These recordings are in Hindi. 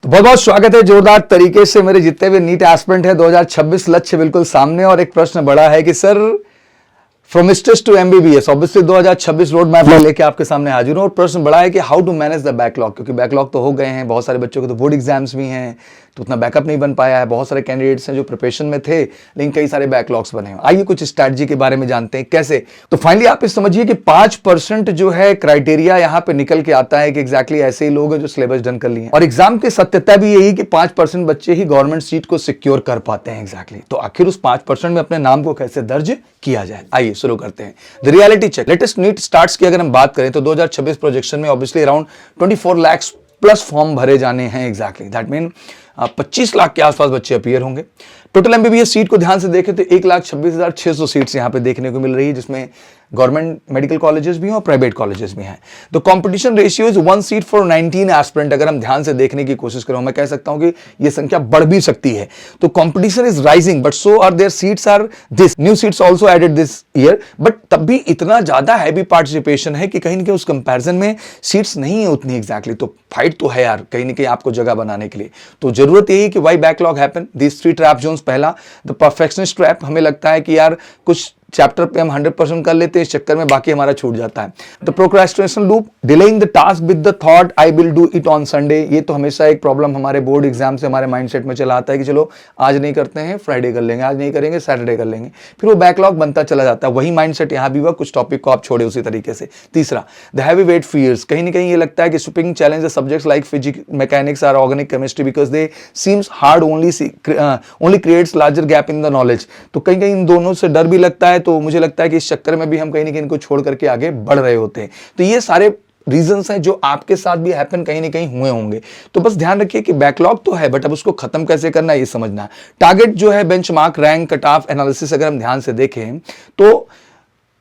तो बहुत बहुत स्वागत है जोरदार तरीके से मेरे जितने भी नीट एस्पिरेंट है 2026 लक्ष्य बिल्कुल सामने। और एक प्रश्न बड़ा है कि सर फ्रॉम मिस्टर्स to MBBS obviously 2026 road map लेके आपके सामने हाजिर हूं। और प्रश्न बड़ा है कि how to manage the backlog, क्योंकि बैकलॉग तो हो गए हैं, बहुत सारे बच्चों के तो बोर्ड एग्जाम्स भी हैं तो उतना बैकअप नहीं बन पाया है। बहुत सारे कैंडिडेट्स हैं जो प्रिपरेशन में थे लेकिन कई सारे बैकलॉग्स बने हैं। आइए कुछ स्ट्रैटेजी के बारे में जानते हैं कैसे। तो फाइनली आप इस समझिए कि 5% जो है क्राइटेरिया यहाँ पे निकल के आता है कि एग्जैक्टली ऐसे ही लोग हैं जो सिलेबस डन कर लिए हैं। और एग्जाम की सत्यता भी यही कि 5% बच्चे ही गवर्नमेंट सीट को सिक्योर कर पाते हैं एग्जैक्टली। तो आखिर उस 5% में अपने नाम को कैसे दर्ज किया जाए, आइए शुरू करते हैं। The reality check latest NEET starts की अगर हम बात करें तो 2026 प्रोजेक्शन में obviously around 24 lakh plus form भरे जाने हैं एग्जैक्टली। दैट मीन 25 लाख के आसपास बच्चे अपीयर होंगे। टोटल एमबीबीएस सीट को ध्यान से देखें तो 1,26,600 सीट्स यहां पे देखने को मिल रही है, जिसमें गवर्नमेंट मेडिकल कॉलेजेस भी हैं और प्राइवेट कॉलेजेस भी हैं। तो competition ratio is 1 seat for 19 aspirant. अगर हम ध्यान से देखने की कोशिश करें, मैं कह सकता हूं कि यह संख्या बढ़ भी सकती है। तो competition is rising but so are there seats are this new seats also added this year. But तब भी इतना ज्यादा हैवी पार्टिसिपेशन है कि कहीं ना कहीं उस कंपैरिजन में सीट्स नहीं है उतनी एग्जैक्टली। तो फाइट तो है यार कहीं ना कहीं आपको जगह बनाने के लिए। तो जरूरत यही कि why backlog happen, this 3 trap zones. पहला द परफेक्शनिस्ट ट्रैप, हमें लगता है कि यार कुछ चैप्टर पे हम 100% कर लेते हैं, इस चक्कर में बाकी हमारा छूट जाता है। The procrastination loop, delaying the task with the thought I will do it on Sunday. ये तो हमेशा एक प्रॉब्लम हमारे बोर्ड एग्जाम से हमारे माइंडसेट में चला आता है कि चलो आज नहीं करते हैं फ्राइडे कर लेंगे, आज नहीं करेंगे सैटरडे कर लेंगे, फिर वो बैकलॉग बनता चला जाता है। वही माइंडसेट यहाँ भी हुआ, कुछ टॉपिक को आप छोड़े उसी तरीके से। तीसरा द हैवी वेट फियर्स, कहीं ना कहीं ये लगता है कि sweeping challenge subjects like physics, mechanics और organic chemistry because they seems hard only creates larger gap in the knowledge. तो कहीं कहीं इन दोनों से डर भी लगता है। तो मुझे लगता है कि इस चक्कर में भी हम कहीं ना कहीं इनको छोड़ करके आगे बढ़ रहे होते हैं। तो ये सारे रीजंस हैं जो आपके साथ भी हैपन कहीं ना कहीं हुए होंगे। तो बस ध्यान रखिए कि बैकलॉग तो है बट अब उसको खत्म कैसे करना है ये समझना है। टारगेट जो है benchmark, rank, cut off analysis अगर हम ध्यान से देखें तो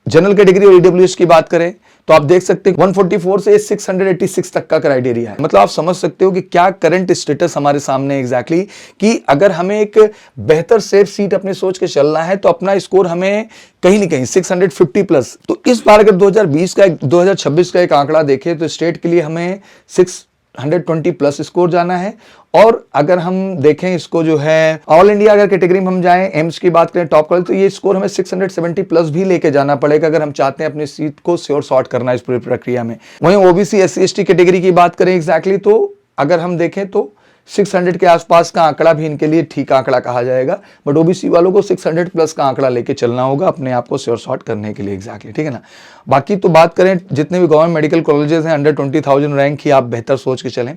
जनरल कैटेगरी और ईडब्ल्यूएस की बात करें तो आप देख सकते हैं 144 से 686 तक का क्राइटेरिया है। मतलब आप समझ सकते हो कि क्या करंट स्टेटस हमारे सामने एग्जैक्टली कि अगर हमें एक बेहतर सेफ सीट अपने सोच के चलना है तो अपना स्कोर हमें कहीं ना कहीं 650 प्लस। तो इस बार अगर 2026 का एक आंकड़ा देखें तो स्टेट के लिए हमें 620 प्लस स्कोर जाना है। और अगर हम देखें इसको जो है ऑल इंडिया अगर कैटेगरी में हम जाएं, एम्स की बात करें टॉप कॉलेज, तो ये स्कोर हमें 670 प्लस भी लेके जाना पड़ेगा अगर हम चाहते हैं अपनी सीट को श्योर सॉर्ट करना इस पूरी प्रक्रिया में। वहीं ओबीसी SC ST कैटेगरी की बात करें एग्जैक्टली तो अगर हम देखें तो 600 के आसपास का आंकड़ा भी इनके लिए ठीक आंकड़ा कहा जाएगा। बट ओबीसी वालों को 600 प्लस का आंकड़ा लेके चलना होगा अपने आप को श्योर सॉर्ट करने के लिए एग्जैक्टली, ठीक है ना। बाकी तो बात करें जितने भी गवर्नमेंट मेडिकल कॉलेजेस हैं अंडर 20,000 रैंक ही आप बेहतर सोच के चलें।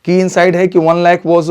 की इनसाइड है कि 1 लाख वॉज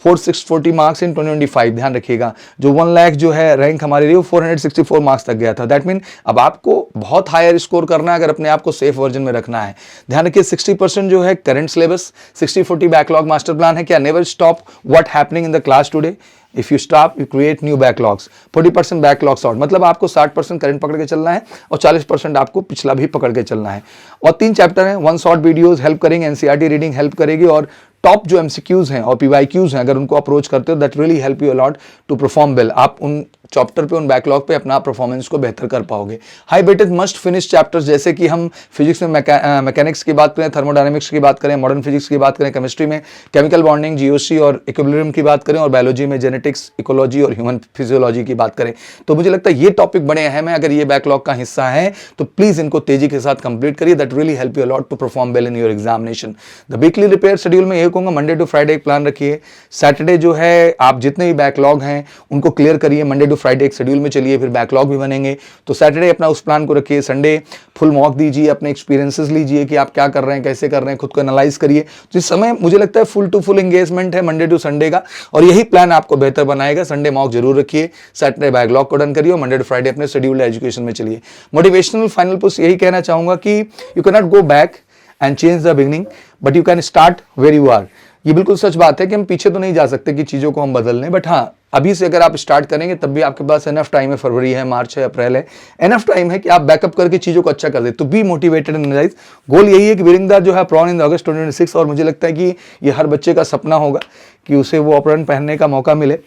4640 मार्क्स इन 2025। ध्यान रखिएगा जो 1 लाख जो है रैंक हमारे लिए वो 464 मार्क्स तक गया था। दैट मीन अब आपको बहुत हायर स्कोर करना है अगर अपने आप को सेफ वर्जन में रखना है। ध्यान रखिए 60% जो है current syllabus, 60-40 backlog master plan है। क्या never stop what happening in the class today, if you stop you create new backlogs. 40% backlogs out, मतलब आपको 60% करंट पकड़ के चलना है और 40% आपको पिछला भी पकड़ के चलना है। और 3 चैप्टर हैं, 1 शॉर्ट वीडियोस हेल्प करेंगे, एनसीईआरटी रीडिंग हेल्प करेगी और टॉप जो एमसीक्यूज हैं और पीवाईक्यूज हैं अगर उनको अप्रोच करते हो that really help you a lot to perform well. आप उन चैप्टर पे उन बैकलॉग पे अपना परफॉर्मेंस को बेहतर कर पाओगे। High weighted must finish chapters जैसे कि हम फिजिक्स में मैकेनिक्स की बात करें, थर्मोडायनेमिक्स की बात करें, मॉडर्न फिजिक्स की बात करें, केमिस्ट्री में केमिकल बॉन्डिंग, जीओसी और इक्विलिब्रियम की बात करें और बायोलॉजी में जेनेटिक्स, इकोलॉजी और ह्यूमन फिजियोलॉजी की बात करें। तो मुझे लगता है ये टॉपिक बड़े अहम है। अगर ये बैकलॉग का हिस्सा है तो प्लीज इनको तेजी के साथ कंप्लीट करिए। That really help you a lot to perform well in your examination. The weekly repair schedule में ये कहूंगा मंडे टू फ्राइडे एक प्लान रखिए। सैटरडे जो है आप जितने भी बैकलॉग हैं उनको क्लियर करिए। मंडे टू फ्राइडे एक शेड्यूल में चलिए, फिर बैकलॉग भी बनेंगे। तो सैटरडे अपना उस प्लान को रखिए, संडे फुल मॉक दीजिए, अपने एक्सपीरियंसेस लीजिए कि आप क्या कर रहे हैं, कैसे कर रहे हैं, खुद को एनालाइज करिए। तो इस समय मुझे लगता है फुल टू फुल एंगेजमेंट है मंडे टू संडे का और यही प्लान आपको बेहतर बनाएगा। संडे मॉक जरूर रखिए, सैटरडे बैकलॉग को डन करिए और मंडे टू फ्राइडे अपने शेड्यूल्ड एजुकेशन में चलिए। मोटिवेशनल फाइनल पुश यही कहना चाहूंगा कि you can not go back and change the beginning but you can start where you are. ये बिल्कुल सच बात है कि हम पीछे तो नहीं जा सकते कि चीजों को हम बदल लें, बट हाँ अभी से अगर आप स्टार्ट करेंगे तब भी आपके पास एनफ टाइम है। फरवरी है, मार्च है, अप्रैल है, एनफ टाइम है कि आप बैकअप करके चीजों को अच्छा कर दे। तो बी मोटिवेटेड एंड एनर्जाइज। गोल यही है कि वीरिंगदार जो है प्रॉन इन अगस्त 2026 और मुझे लगता है कि ये हर बच्चे का सपना होगा कि उसे वो अपहरण पहनने का मौका मिले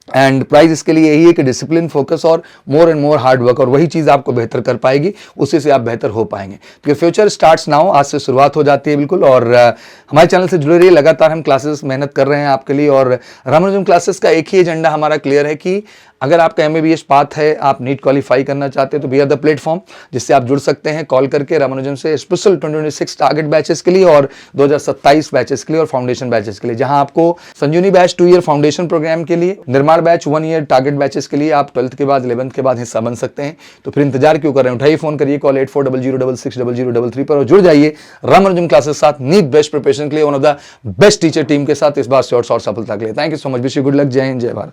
एंड प्राइस इसके लिए यही है कि डिसिप्लिन, फोकस और more and more hard work, और वही चीज आपको बेहतर कर पाएगी, उसी से आप बेहतर हो पाएंगे। तो फ्यूचर स्टार्ट्स नाउ, आज से शुरुआत हो जाती है बिल्कुल। और हमारे चैनल से जुड़े रहिए, लगातार हम क्लासेस मेहनत कर रहे हैं आपके लिए। और रामानुजम क्लासेस का एक ही एजेंडा हमारा क्लियर है कि अगर आपका MBBS पाथ है, आप नीट क्वालिफाई करना चाहते हैं, तो वी आर द प्लेटफॉर्म जिससे आप जुड़ सकते हैं कॉल करके रामानुजम से, स्पेशल 2026 टारगेट बैचेस के लिए और 2027 बैचेस के लिए और फाउंडेशन बैचेस के लिए, जहां आपको संजीवनी बैच 2 ईयर फाउंडेशन प्रोग्राम के लिए, निर्माण बैच 1 ईयर टारगेट बैचेस के लिए आप 12th के बाद 11th के बाद हिस्सा बन सकते हैं। तो फिर इंतजार क्यों कर रहे हैं, उठाइए फोन करिए, कॉल 8400660033 पर और जुड़ जाइए रामानुजम क्लासेस साथ नीट बेस्ट प्रिपरेशन के लिए, one of the best teacher team के साथ, इस बार श्योर सफलता के लिए। Thank you so much, wish you good luck, जय हिंद, जय भारत।